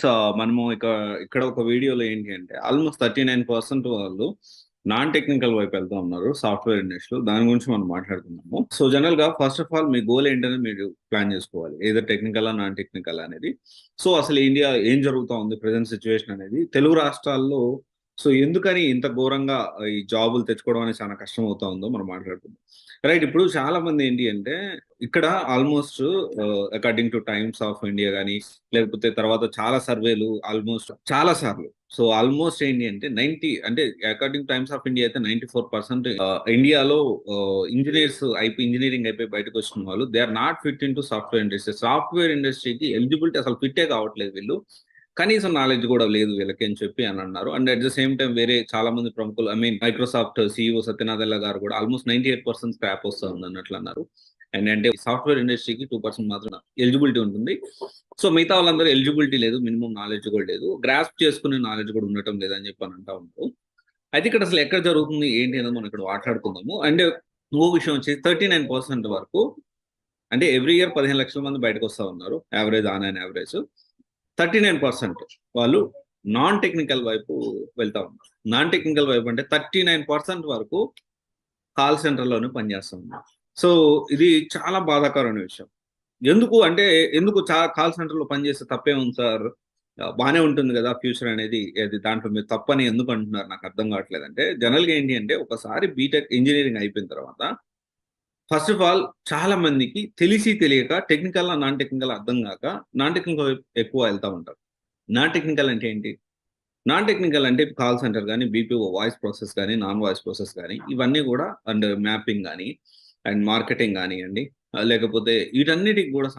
So, మనము ఇక్కడ ఒక వీడియోలో ఏంటి అంటే ఆల్మోస్ట్ 39% వాళ్ళు నాన్ టెక్నికల్ వైపు వెళ్తా ఉన్నారు సాఫ్ట్‌వేర్ ఇండస్ట్రీలో. దాని గురించి మనం మాట్లాడుకుందాము. సో, జనరల్‌గా first of all me goal ఏంటనేది మీరు ప్లాన్ చేసుకోవాలి. ఎయిదర్ టెక్నికలా, నాన్ టెక్నికలా అనేది. సో, అసలు ఇండియా ఏం జరుగుతా ఉంది ప్రెజెంట్ సిట్యుయేషన్ అనేది తెలుగు రాష్ట్రాల్లో సో, ఎందుకని ఇంత ఘోరంగా ఈ జాబులు తెచ్చుకోవడం అనేది చాలా కష్టం అవుతా ఉందో మనం మాట్లాడుకుందాం. రైట్. ఇప్పుడు చాలా మంది ఏంటి అంటే ఇక్కడ almost according two times of India గాని, లేకపోతే తర్వాత చాలా సర్వేలు ఆల్మోస్ట్ చాలా సార్లు. సో, ఆల్మోస్ట్ ఏంటి అంటే 90 అంటే అకార్డింగ్ టైమ్స్ ఆఫ్ ఇండియా అయితే 94% ఇండియాలో ఇంజినీరింగ్ అయిపోయి బయటకొచ్చిన వాళ్ళు they are not fit into software industry. Software ఇండస్ట్రీకి ఎలిజిబిలిటీ అసలు ఫిట్టే కావట్లేదు వీళ్ళు. కనీసం నాలెడ్జ్ కూడా లేదు వీళ్ళకి అని చెప్పి అన్నారు. And at the same time వేరే చాలా మంది ప్రముఖులు మైక్రోసాఫ్ట్ సీఈఓ సత్యనాదెల్ల గారు కూడా ఆల్మోస్ట్ 98% స్క్రాప్ వస్తుంది అన్నట్లు అన్నారు. అండ్ అంటే సాఫ్ట్‌వేర్ ఇండస్ట్రీకి 2% మాత్రం ఎలిజిబిలిటీ ఉంటుంది. సో, మిగతా వాళ్ళందరూ ఎలిజిబిలిటీ లేదు. మినిమమ్ నాలెడ్జ్ కూడా లేదు. గ్రాస్ప్ చేసుకునే నాలెడ్జ్ కూడా ఉండటం లేదని చెప్పి అని అంటా ఉంటారు. అయితే ఇక్కడ అసలు ఎక్కడ జరుగుతుంది ఏంటి అనేది మనం ఇక్కడ మాట్లాడుకుందాము. అండ్ ఇంకో విషయం వచ్చి 39% వరకు అంటే ఎవ్రీ ఇయర్ 15,00,000 మంది బయటకొస్తా ఉన్నారు. On an average. 39% వాళ్ళు నాన్ టెక్నికల్ వైపు వెళ్తా ఉన్నారు. నాన్ టెక్నికల్ వైపు అంటే 39% వరకు కాల్ సెంటర్‌లోనే పనిచేస్తా ఉన్నారు. సో, ఇది చాలా బాధాకరమైన విషయం. ఎందుకు కాల్ సెంటర్‌లో పనిచేస్తే తప్పేముంది సార్? బానే ఉంటుంది గదా! ఫ్యూచర్ అనేది. దాంట్లో మీరు తప్పని ఎందుకు అంటున్నారు నాకు అర్థం కావట్లేదు. అంటే జనరల్‌గా ఏంటి అంటే ఒకసారి బీటెక్ ఇంజినీరింగ్ అయిపోయిన తర్వాత ఫస్ట్ ఆఫ్ ఆల్ చాలా మందికి తెలిసి తెలియక టెక్నికలా, నాన్ టెక్నికల్ అర్థం గాక నాన్ టెక్నికల్ వైపు ఎక్కువ వెళ్తా ఉంటారు. నాన్ టెక్నికల్ అంటే ఏంటి? నాన్ టెక్నికల్ అంటే కాల్ సెంటర్ గాని, బీపీఓ వాయిస్ ప్రాసెస్ గాని, నాన్ వాయిస్ ప్రాసెస్ గాని ఇవన్నీ గూడా అండ్ మ్యాపింగ్ గాని, అండ్ మార్కెటింగ్ గానియండి, లేకపోతే వీటన్నిటికి గూడా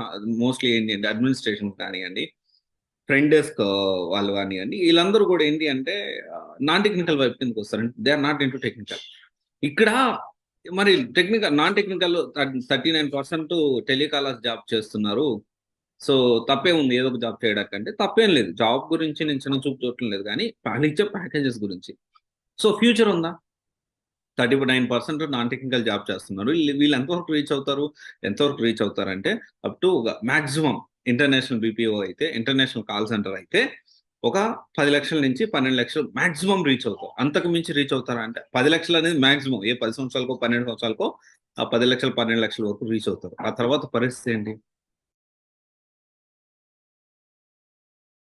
మోస్ట్‌లీ ఏంటి అంటే అడ్మినిస్ట్రేషన్ కానియండి, ఫ్రంట్ డెస్క్ వాళ్ళు గానియండి, ఈళ్ళందరూ గూడా ఏంటి అంటే నాన్ టెక్నికల్ వైపు కిందకొస్తారంటే they are not into technical. ఇక్కడ మరి నాన్ టెక్నికల్ 39% టెలికాలర్స్ జాబ్ చేస్తున్నారు. సో, తప్పేముంది ఏదో ఒక జాబ్ చేయడానికంటే తప్పేం లేదు. జాబ్ గురించి నేను చిన్న చూపు చూడటం లేదు గానీ, వాళ్ళిచ్చే ప్యాకేజెస్ గురించి. సో, ఫ్యూచర్ ఉందా? 39% నాన్ టెక్నికల్ జాబ్ చేస్తున్నారు. వీళ్ళు ఎంతవరకు రీచ్ అవుతారు? ఎంతవరకు రీచ్ అవుతారంటే up to maximum international BPO అయితే, ఇంటర్నేషనల్ కాల్ సెంటర్ అయితే ఒక 10,00,000 నుంచి 12,00,000 మాక్సిమం రీచ్ అవుతారు. అంతకు మించి రీచ్ అవుతారా అంటే 10,00,000 అనేది మాక్సిమం. ఏ 10 సంవత్సరాలకో, 12 సంవత్సరాలకో ఆ 10,00,000, 12,00,000 వరకు రీచ్ అవుతారు. ఆ తర్వాత పరిస్థితి ఏంటి?